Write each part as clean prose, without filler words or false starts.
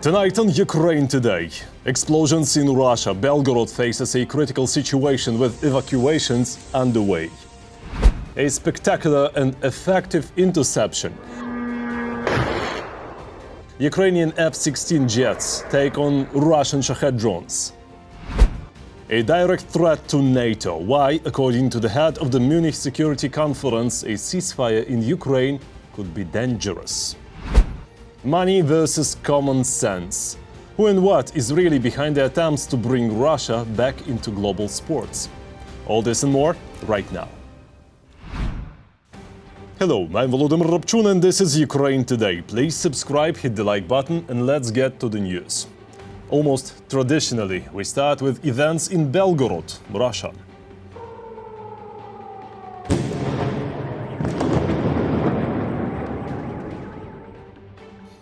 Tonight on Ukraine Today, explosions in Russia. Belgorod faces a critical situation with evacuations underway. A spectacular and effective interception. Ukrainian F-16 jets take on Russian Shahed drones. A direct threat to NATO. Why, according to the head of the Munich Security Conference, a ceasefire in Ukraine could be dangerous. Money versus common sense. Who and what is really behind the attempts to bring Russia back into global sports? All this and more right now. Hello, I'm Volodymyr Robchun and this is Ukraine Today. Please subscribe, hit the like button and let's get to the news. Almost traditionally, we start with events in Belgorod, Russia.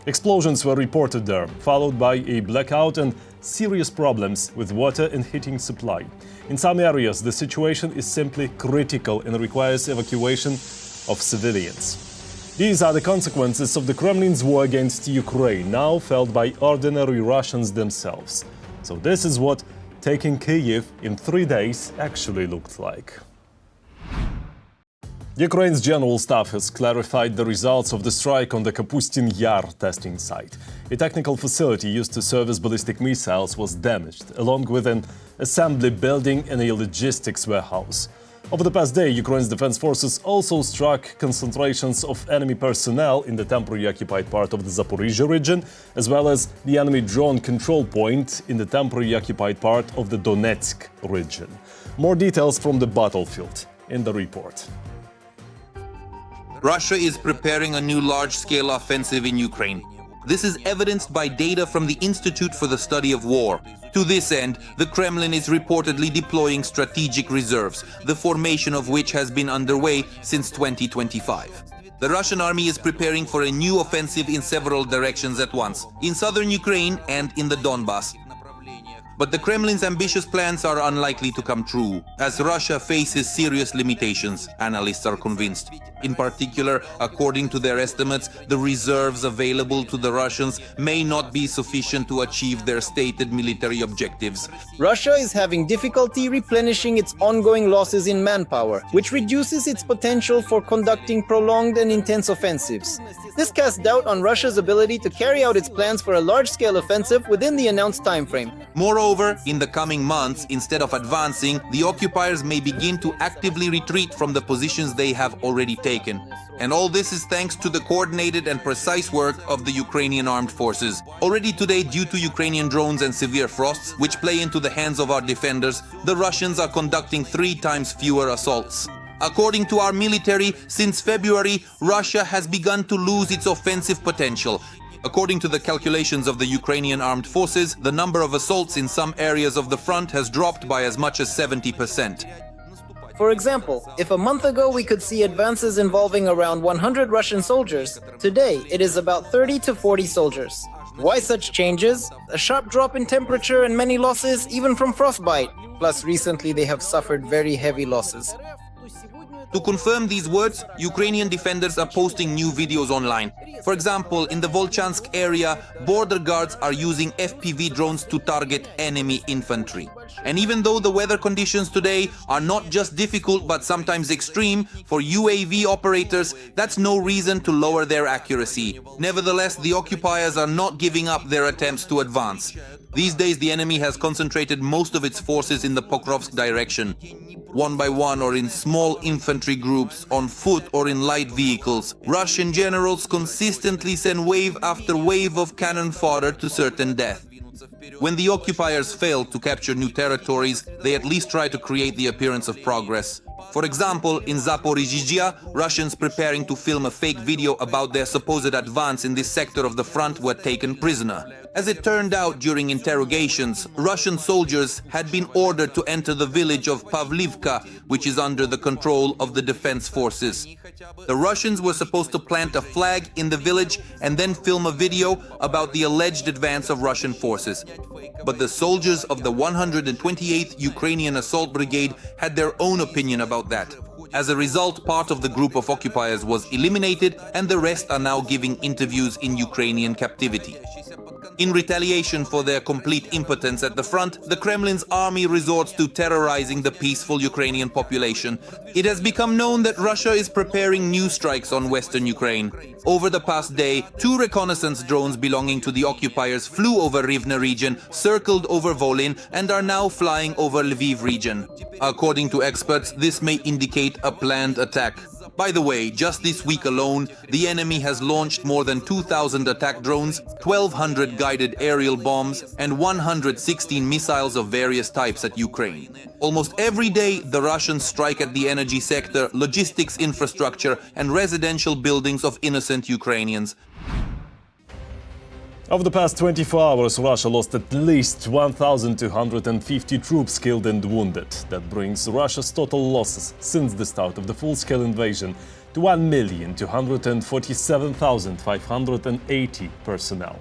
Explosions were reported there, followed by a blackout and serious problems with water and heating supply. In some areas, the situation is simply critical and requires evacuation of civilians. These are the consequences of the Kremlin's war against Ukraine, now felt by ordinary Russians themselves. So this is what taking Kyiv in 3 days actually looked like. Ukraine's general staff has clarified the results of the strike on the Kapustin Yar testing site. A technical facility used to service ballistic missiles was damaged, along with an assembly building and a logistics warehouse. Over the past day, Ukraine's defense forces also struck concentrations of enemy personnel in the temporarily occupied part of the Zaporizhzhia region, as well as the enemy drone control point in the temporarily occupied part of the Donetsk region. More details from the battlefield in the report. Russia is preparing a new large-scale offensive in Ukraine. This is evidenced by data from the Institute for the Study of War. To this end, the Kremlin is reportedly deploying strategic reserves, the formation of which has been underway since 2025. The Russian army is preparing for a new offensive in several directions at once, in southern Ukraine and in the Donbas. But the Kremlin's ambitious plans are unlikely to come true, as Russia faces serious limitations, analysts are convinced. In particular, according to their estimates, the reserves available to the Russians may not be sufficient to achieve their stated military objectives. Russia is having difficulty replenishing its ongoing losses in manpower, which reduces its potential for conducting prolonged and intense offensives. This casts doubt on Russia's ability to carry out its plans for a large-scale offensive within the announced timeframe. Moreover, in the coming months, instead of advancing, the occupiers may begin to actively retreat from the positions they have already taken. And all this is thanks to the coordinated and precise work of the Ukrainian armed forces. Already today, due to Ukrainian drones and severe frosts, which play into the hands of our defenders, the Russians are conducting 3 times fewer assaults. According to our military, since February, Russia has begun to lose its offensive potential. According to the calculations of the Ukrainian armed forces, the number of assaults in some areas of the front has dropped by as much as 70%. For example, if a month ago we could see advances involving around 100 Russian soldiers, today it is about 30 to 40 soldiers. Why such changes? A sharp drop in temperature and many losses, even from frostbite. Plus, recently they have suffered very heavy losses. To confirm these words, Ukrainian defenders are posting new videos online. For example, in the Volchansk area, border guards are using FPV drones to target enemy infantry. And even though the weather conditions today are not just difficult but sometimes extreme, for UAV operators, that's no reason to lower their accuracy. Nevertheless, the occupiers are not giving up their attempts to advance. These days, the enemy has concentrated most of its forces in the Pokrovsk direction. One by one or in small infantry groups, on foot or in light vehicles, Russian generals consistently send wave after wave of cannon fodder to certain death. When the occupiers fail to capture new territories, they at least try to create the appearance of progress. For example, in Zaporizhzhia, Russians preparing to film a fake video about their supposed advance in this sector of the front were taken prisoner. As it turned out during interrogations, Russian soldiers had been ordered to enter the village of Pavlivka, which is under the control of the defense forces. The Russians were supposed to plant a flag in the village and then film a video about the alleged advance of Russian forces. But the soldiers of the 128th Ukrainian Assault Brigade had their own opinion about that. As a result, part of the group of occupiers was eliminated and the rest are now giving interviews in Ukrainian captivity. In retaliation for their complete impotence at the front, the Kremlin's army resorts to terrorizing the peaceful Ukrainian population. It has become known that Russia is preparing new strikes on western Ukraine. Over the past day, 2 reconnaissance drones belonging to the occupiers flew over Rivne region, circled over Volyn, and are now flying over Lviv region. According to experts, this may indicate a planned attack. By the way, just this week alone, the enemy has launched more than 2,000 attack drones, 1,200 guided aerial bombs, and 116 missiles of various types at Ukraine. Almost every day, the Russians strike at the energy sector, logistics infrastructure, and residential buildings of innocent Ukrainians. Over the past 24 hours, Russia lost at least 1,250 troops killed and wounded. That brings Russia's total losses since the start of the full-scale invasion to 1,247,580 personnel.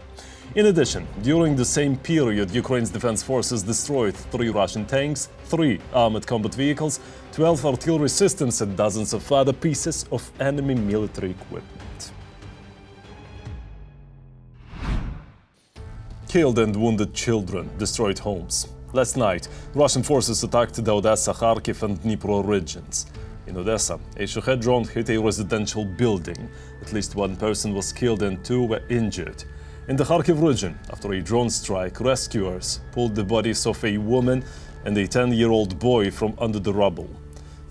In addition, during the same period, Ukraine's defense forces destroyed 3 Russian tanks, 3 armored combat vehicles, 12 artillery systems, and dozens of other pieces of enemy military equipment. Killed and wounded children, destroyed homes. Last night, Russian forces attacked the Odessa, Kharkiv and Dnipro regions. In Odessa, a Shahed drone hit a residential building. At least 1 person was killed and 2 were injured. In the Kharkiv region, after a drone strike, rescuers pulled the bodies of a woman and a 10-year-old boy from under the rubble.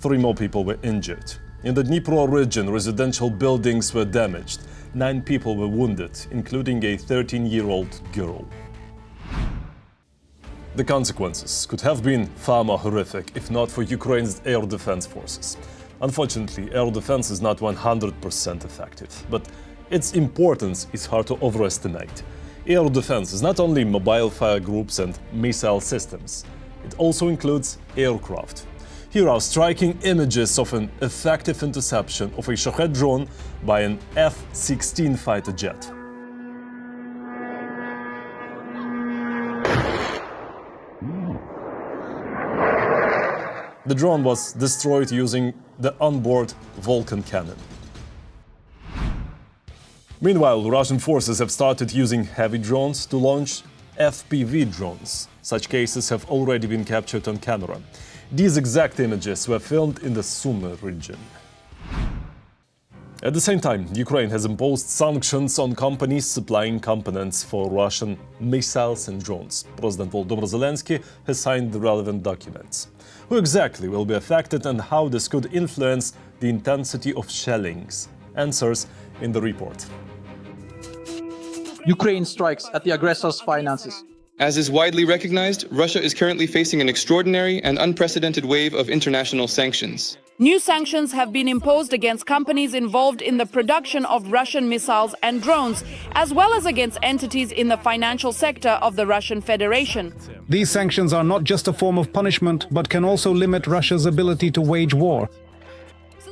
3 more people were injured. In the Dnipro region, residential buildings were damaged. 9 people were wounded, including a 13-year-old girl. The consequences could have been far more horrific if not for Ukraine's air defense forces. Unfortunately, air defense is not 100% effective, but its importance is hard to overestimate. Air defense is not only mobile fire groups and missile systems, it also includes aircraft. Here are striking images of an effective interception of a Shahed drone by an F-16 fighter jet. The drone was destroyed using the onboard Vulcan cannon. Meanwhile, Russian forces have started using heavy drones to launch FPV drones. Such cases have already been captured on camera. These exact images were filmed in the Sumy region. At the same time, Ukraine has imposed sanctions on companies supplying components for Russian missiles and drones. President Volodymyr Zelensky has signed the relevant documents. Who exactly will be affected and how this could influence the intensity of shellings? Answers in the report. Ukraine strikes at the aggressor's finances. As is widely recognized, Russia is currently facing an extraordinary and unprecedented wave of international sanctions. New sanctions have been imposed against companies involved in the production of Russian missiles and drones, as well as against entities in the financial sector of the Russian Federation. These sanctions are not just a form of punishment, but can also limit Russia's ability to wage war.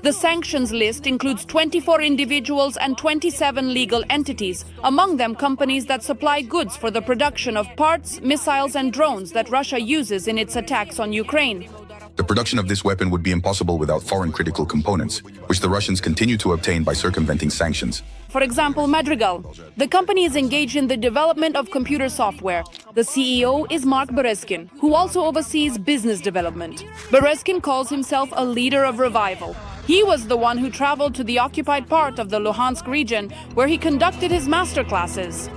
The sanctions list includes 24 individuals and 27 legal entities, among them companies that supply goods for the production of parts, missiles and drones that Russia uses in its attacks on Ukraine. The production of this weapon would be impossible without foreign critical components, which the Russians continue to obtain by circumventing sanctions. For example, Madrigal. The company is engaged in the development of computer software. The CEO is Mark Berezkin, who also oversees business development. Berezkin calls himself a leader of revival. He was the one who traveled to the occupied part of the Luhansk region, where he conducted his masterclasses.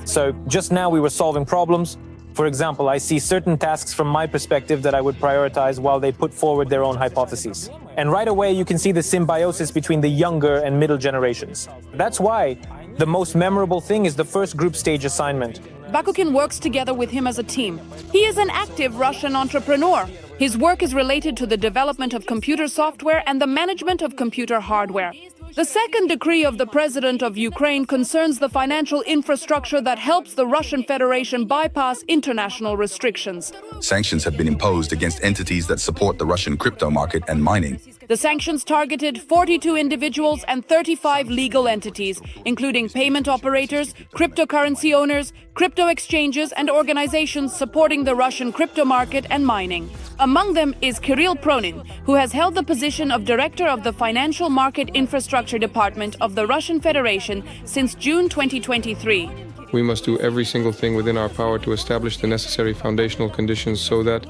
So just now we were solving problems. For example, I see certain tasks from my perspective that I would prioritize while they put forward their own hypotheses. And right away you can see the symbiosis between the younger and middle generations. That's why the most memorable thing is the first group stage assignment. Bakukin works together with him as a team. He is an active Russian entrepreneur. His work is related to the development of computer software and the management of computer hardware. The second decree of the President of Ukraine concerns the financial infrastructure that helps the Russian Federation bypass international restrictions. Sanctions have been imposed against entities that support the Russian crypto market and mining, The sanctions targeted 42 individuals and 35 legal entities, including payment operators, cryptocurrency owners, crypto exchanges, and organizations supporting the Russian crypto market and mining. Among them is Kirill Pronin, who has held the position of Director of the Financial Market Infrastructure Department of the Russian Federation since June 2023. We must do every single thing within our power to establish the necessary foundational conditions so that,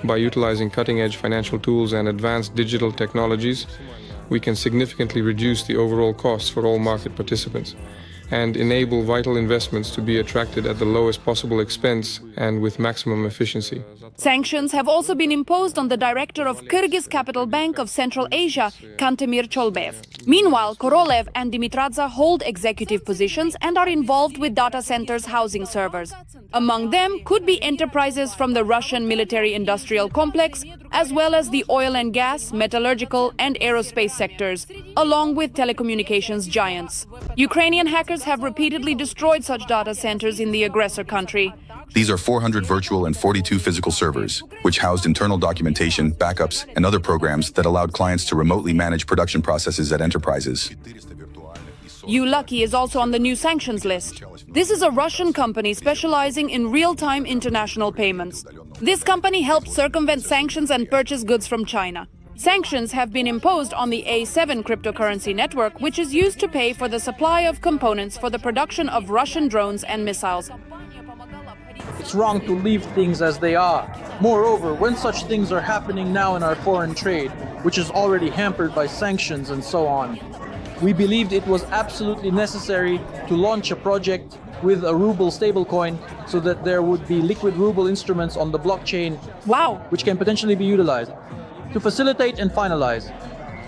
by utilizing cutting-edge financial tools and advanced digital technologies, we can significantly reduce the overall costs for all market participants and enable vital investments to be attracted at the lowest possible expense and with maximum efficiency. Sanctions have also been imposed on the director of Kyrgyz Capital Bank of Central Asia, Kantemir Cholbev. Meanwhile, Korolev and Dimitradze hold executive positions and are involved with data centers housing servers. Among them could be enterprises from the Russian military-industrial complex, as well as the oil and gas, metallurgical and aerospace sectors, along with telecommunications giants. Ukrainian hackers have repeatedly destroyed such data centers in the aggressor country. These are 400 virtual and 42 physical servers, which housed internal documentation, backups, and other programs that allowed clients to remotely manage production processes at enterprises. Ulucky is also on the new sanctions list. This is a Russian company specializing in real-time international payments. This company helped circumvent sanctions and purchase goods from China. Sanctions have been imposed on the A7 cryptocurrency network, which is used to pay for the supply of components for the production of Russian drones and missiles. It's wrong to leave things as they are. Moreover, when such things are happening now in our foreign trade, which is already hampered by sanctions and so on, we believed it was absolutely necessary to launch a project with a ruble stablecoin so that there would be liquid ruble instruments on the blockchain, which can potentially be utilized to facilitate and finalize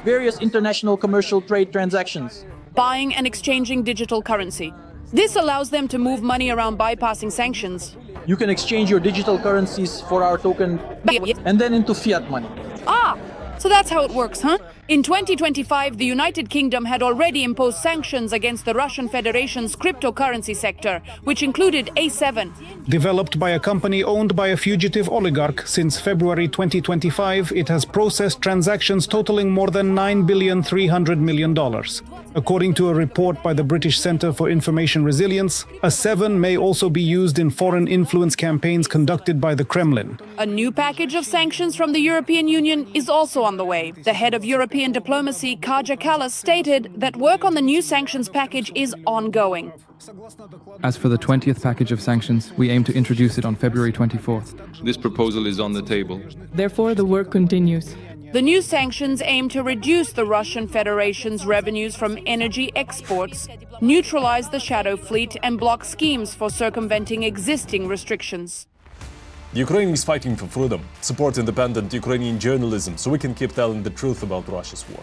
various international commercial trade transactions. Buying and exchanging digital currency. This allows them to move money around bypassing sanctions. You can exchange your digital currencies for our token and then into fiat money. So that's how it works, huh? In 2025, the United Kingdom had already imposed sanctions against the Russian Federation's cryptocurrency sector, which included A7. Developed by a company owned by a fugitive oligarch, since February 2025, it has processed transactions totaling more than $9.3 billion. According to a report by the British Centre for Information Resilience, A7 may also be used in foreign influence campaigns conducted by the Kremlin. A new package of sanctions from the European Union is also on the way. The head of European diplomacy, Kaja Kallas, stated that work on the new sanctions package is ongoing. As for the 20th package of sanctions, we aim to introduce it on February 24th. This proposal is on the table. Therefore, the work continues. The new sanctions aim to reduce the Russian Federation's revenues from energy exports, neutralize the shadow fleet, and block schemes for circumventing existing restrictions. Ukraine is fighting for freedom. Support independent Ukrainian journalism so we can keep telling the truth about Russia's war.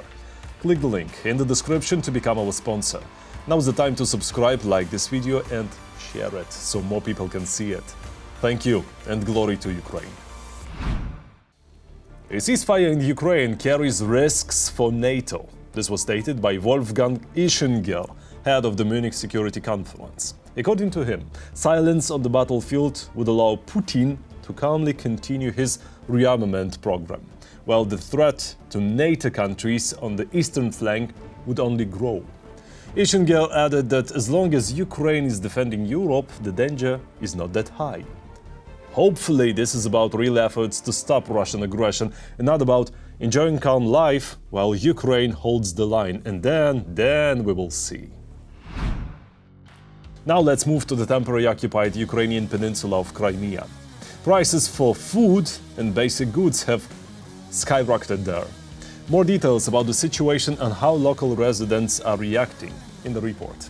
Click the link in the description to become our sponsor. Now is the time to subscribe, like this video and share it so more people can see it. Thank you and glory to Ukraine. A ceasefire in Ukraine carries risks for NATO. This was stated by Wolfgang Ischinger, head of the Munich Security Conference. According to him, silence on the battlefield would allow Putin to calmly continue his rearmament program, while the threat to NATO countries on the eastern flank would only grow. Ischinger added that as long as Ukraine is defending Europe, the danger is not that high. Hopefully, this is about real efforts to stop Russian aggression and not about enjoying calm life while Ukraine holds the line, and then we will see. Now let's move to the temporarily occupied Ukrainian peninsula of Crimea. Prices for food and basic goods have skyrocketed there. More details about the situation and how local residents are reacting in the report.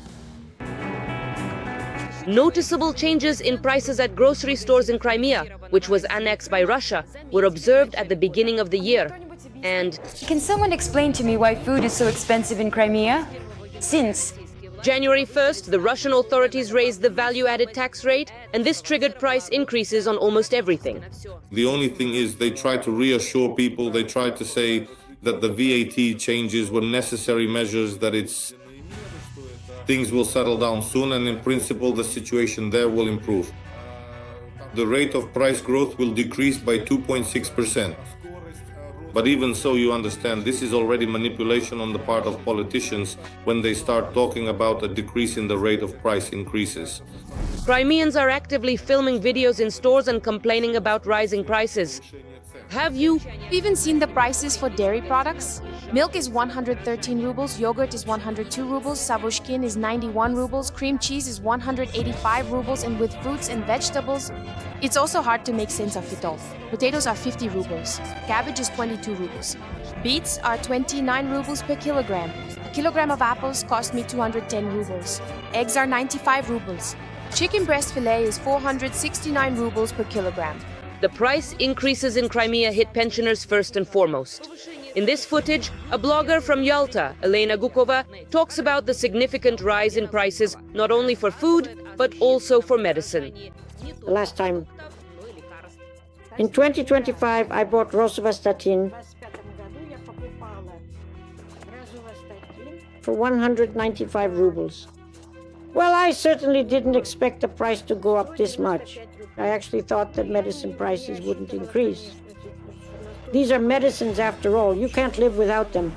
Noticeable changes in prices at grocery stores in Crimea, which was annexed by Russia, were observed at the beginning of the year. And can someone explain to me why food is so expensive in Crimea? Since January 1st, the Russian authorities raised the value-added tax rate, and this triggered price increases on almost everything. The only thing is they tried to reassure people, they tried to say that the VAT changes were necessary measures, that things will settle down soon, and in principle the situation there will improve. The rate of price growth will decrease by 2.6%. But even so, you understand, this is already manipulation on the part of politicians when they start talking about a decrease in the rate of price increases. Crimeans are actively filming videos in stores and complaining about rising prices. Have you? We've even seen the prices for dairy products. Milk is 113 rubles, yogurt is 102 rubles, savushkin is 91 rubles, cream cheese is 185 rubles, and with fruits and vegetables, it's also hard to make sense of it all. Potatoes are 50 rubles, cabbage is 22 rubles. Beets are 29 rubles per kilogram. A kilogram of apples cost me 210 rubles. Eggs are 95 rubles. Chicken breast fillet is 469 rubles per kilogram. The price increases in Crimea hit pensioners first and foremost. In this footage, a blogger from Yalta, Elena Gukova, talks about the significant rise in prices not only for food, but also for medicine. The last time, in 2025, I bought rosuvastatin for 195 rubles. Well, I certainly didn't expect the price to go up this much. I actually thought that medicine prices wouldn't increase. These are medicines after all. You can't live without them.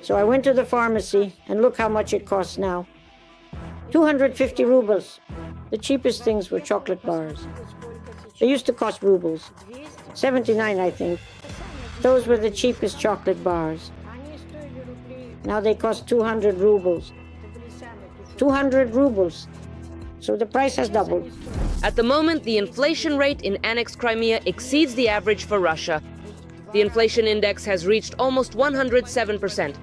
So I went to the pharmacy and look how much it costs now. 250 rubles. The cheapest things were chocolate bars. They used to cost rubles. 79, I think. Those were the cheapest chocolate bars. Now they cost 200 rubles. 200 rubles. So the price has doubled. At the moment, the inflation rate in annexed Crimea exceeds the average for Russia. The inflation index has reached almost 107%.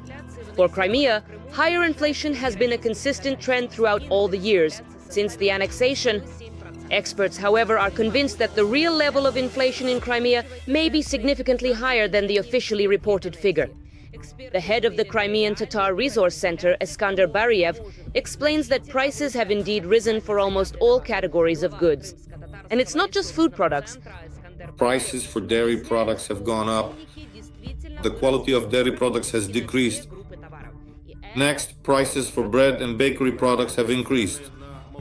For Crimea, higher inflation has been a consistent trend throughout all the years since the annexation. Experts, however, are convinced that the real level of inflation in Crimea may be significantly higher than the officially reported figure. The head of the Crimean Tatar Resource Center, Eskander Bariev, explains that prices have indeed risen for almost all categories of goods. And it's not just food products. Prices for dairy products have gone up. The quality of dairy products has decreased. Next, prices for bread and bakery products have increased.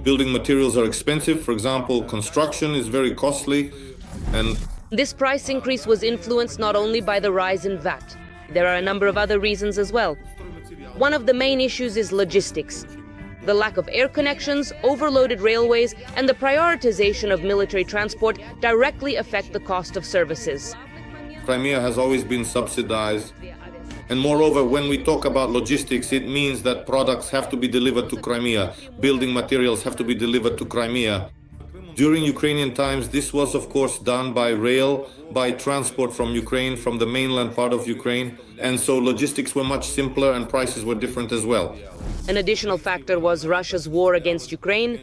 Building materials are expensive. For example, construction is very costly. And this price increase was influenced not only by the rise in VAT. There are a number of other reasons as well. One of the main issues is logistics. The lack of air connections, overloaded railways, and the prioritization of military transport directly affect the cost of services. Crimea has always been subsidized. And moreover, when we talk about logistics, it means that products have to be delivered to Crimea. Building materials have to be delivered to Crimea. During Ukrainian times, this was of course done by rail, by transport from Ukraine, from the mainland part of Ukraine. And so logistics were much simpler and prices were different as well. An additional factor was Russia's war against Ukraine.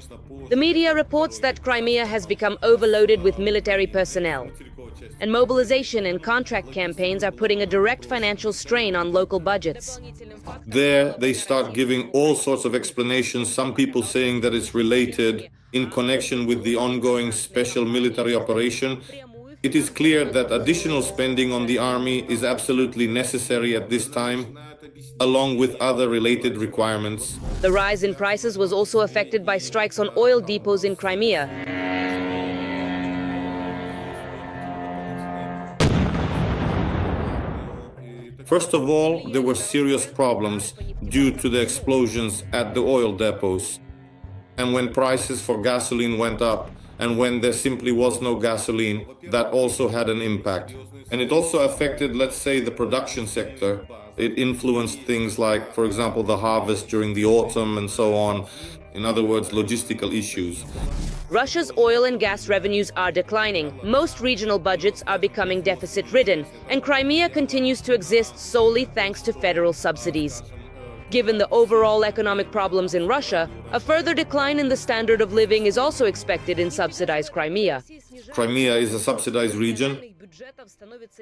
The media reports that Crimea has become overloaded with military personnel. And mobilization and contract campaigns are putting a direct financial strain on local budgets. There, they start giving all sorts of explanations, some people saying that it's related in connection with the ongoing special military operation. It is clear that additional spending on the army is absolutely necessary at this time, along with other related requirements. The rise in prices was also affected by strikes on oil depots in Crimea. First of all, there were serious problems due to the explosions at the oil depots. And when prices for gasoline went up, and when there simply was no gasoline, that also had an impact. And it also affected, let's say, the production sector. It influenced things like, for example, the harvest during the autumn and so on. In other words, logistical issues. Russia's oil and gas revenues are declining. Most regional budgets are becoming deficit-ridden, and Crimea continues to exist solely thanks to federal subsidies. Given the overall economic problems in Russia, a further decline in the standard of living is also expected in subsidized Crimea. Crimea is a subsidized region.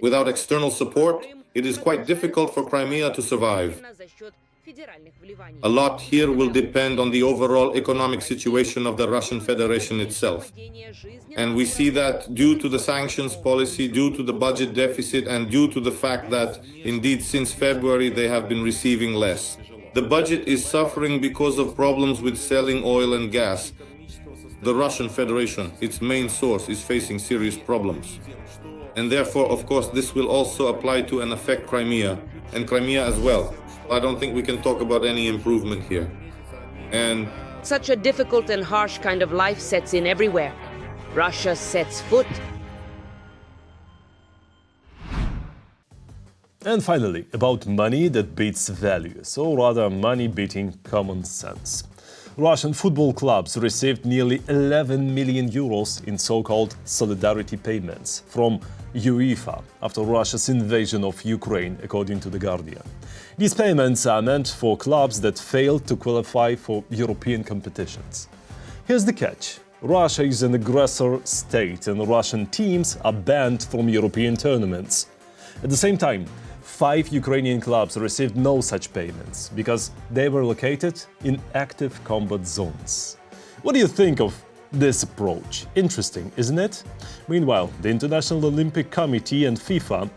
Without external support, it is quite difficult for Crimea to survive. A lot here will depend on the overall economic situation of the Russian Federation itself. And we see that due to the sanctions policy, due to the budget deficit, and due to the fact that, indeed, since February they have been receiving less. The budget is suffering because of problems with selling oil and gas. the Russian Federation, its main source, is facing serious problems. And therefore, of course, this will also apply to and affect Crimea, and Crimea as well. I don't think we can talk about any improvement here. And Such a difficult and harsh kind of life sets in everywhere. Russia sets foot. And finally, about money that beats values, or rather money beating common sense. Russian football clubs received nearly 11 million euros in so-called solidarity payments from UEFA after Russia's invasion of Ukraine, according to The Guardian. These payments are meant for clubs that failed to qualify for European competitions. Here's the catch. Russia is an aggressor state and Russian teams are banned from European tournaments. At the same time, 5 Ukrainian clubs received no such payments because they were located in active combat zones. What do you think of this approach? Interesting, isn't it? Meanwhile, the International Olympic Committee and FIFA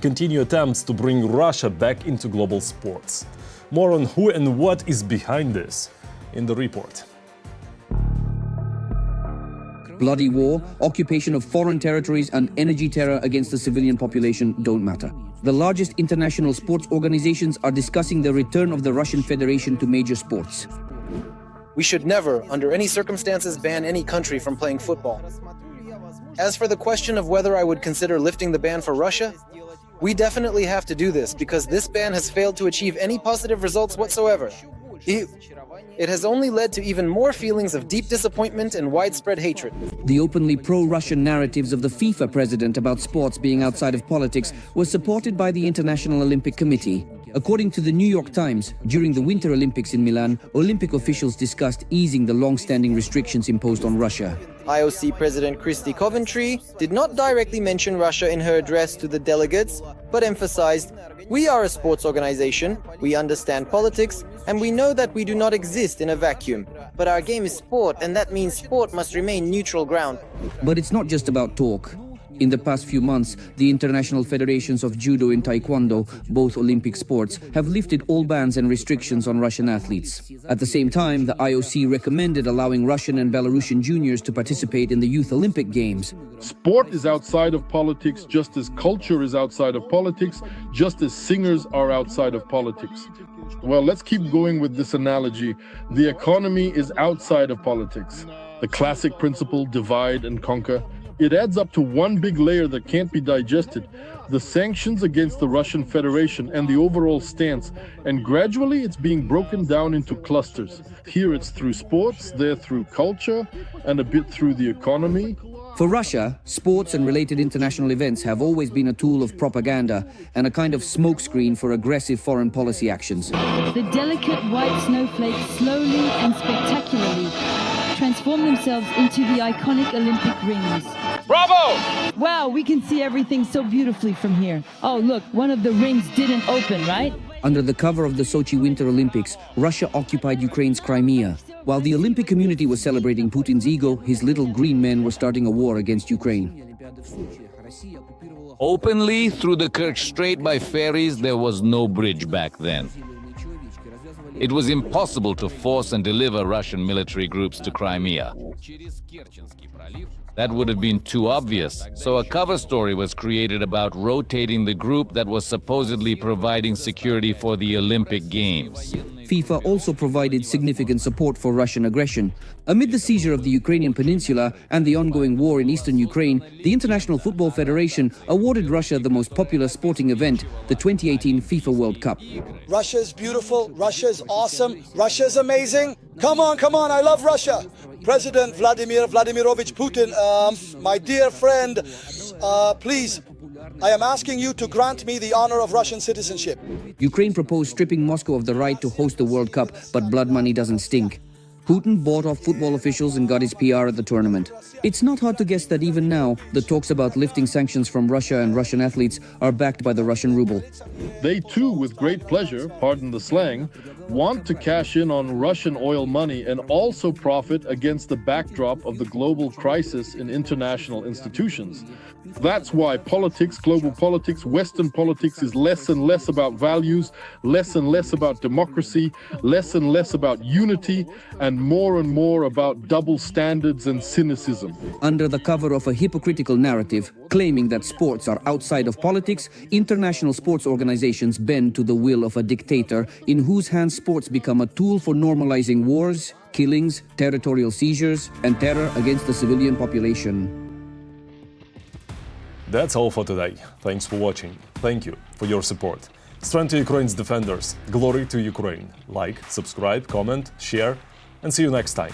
continue attempts to bring Russia back into global sports. More on who and what is behind this in the report. Bloody war, occupation of foreign territories and energy terror against the civilian population don't matter. The largest international sports organizations are discussing the return of the Russian Federation to major sports. We should never, under any circumstances, ban any country from playing football. As for the question of whether I would consider lifting the ban for Russia, we definitely have to do this because this ban has failed to achieve any positive results whatsoever. It has only led to even more feelings of deep disappointment and widespread hatred. The openly pro-Russian narratives of the FIFA president about sports being outside of politics was supported by the International Olympic Committee. According to the New York Times, during the Winter Olympics in Milan, Olympic officials discussed easing the long-standing restrictions imposed on Russia. IOC President Christy Coventry did not directly mention Russia in her address to the delegates, but emphasized, "We are a sports organization, we understand politics, and we know that we do not exist in a vacuum. But our game is sport, and that means sport must remain neutral ground." But it's not just about talk. In the past few months, the international federations of judo and taekwondo, both Olympic sports, have lifted all bans and restrictions on Russian athletes. At the same time, the IOC recommended allowing Russian and Belarusian juniors to participate in the Youth Olympic Games. Sport is outside of politics, just as culture is outside of politics, just as singers are outside of politics. Well, let's keep going with this analogy. The economy is outside of politics. The classic principle, divide and conquer. It adds up to one big layer that can't be digested, the sanctions against the Russian Federation and the overall stance, and gradually it's being broken down into clusters. Here it's through sports, there through culture, and a bit through the economy. For Russia, sports and related international events have always been a tool of propaganda and a kind of smokescreen for aggressive foreign policy actions. The delicate white snowflakes slowly and spectacularly transform themselves into the iconic Olympic rings. Bravo! Wow, we can see everything so beautifully from here. Oh, look, one of the rings didn't open, right? Under the cover of the Sochi Winter Olympics, Russia occupied Ukraine's Crimea. While the Olympic community was celebrating Putin's ego, his little green men were starting a war against Ukraine. Openly, through the Kerch Strait by ferries, there was no bridge back then. It was impossible to force and deliver Russian military groups to Crimea. That would have been too obvious, so a cover story was created about rotating the group that was supposedly providing security for the Olympic Games. FIFA also provided significant support for Russian aggression. Amid the seizure of the Ukrainian peninsula and the ongoing war in eastern Ukraine, the International Football Federation awarded Russia the most popular sporting event, the 2018 FIFA World Cup. Russia is beautiful, Russia is awesome, Russia is amazing. Come on, I love Russia. President Vladimir Vladimirovich Putin, my dear friend, please, I am asking you to grant me the honor of Russian citizenship. Ukraine proposed stripping Moscow of the right to host the World Cup, but blood money doesn't stink. Putin bought off football officials and got his PR at the tournament. It's not hard to guess that even now, the talks about lifting sanctions from Russia and Russian athletes are backed by the Russian ruble. They too, with great pleasure, pardon the slang, want to cash in on Russian oil money and also profit against the backdrop of the global crisis in international institutions. That's why politics, global politics, Western politics is less and less about values, less and less about democracy, less and less about unity, and more about double standards and cynicism. Under the cover of a hypocritical narrative claiming that sports are outside of politics, international sports organizations bend to the will of a dictator in whose hands sports become a tool for normalizing wars, killings, territorial seizures, and terror against the civilian population. That's all for today. Thanks for watching. Thank you for your support. Strength to Ukraine's defenders. Glory to Ukraine. Like, subscribe, comment, share, and see you next time.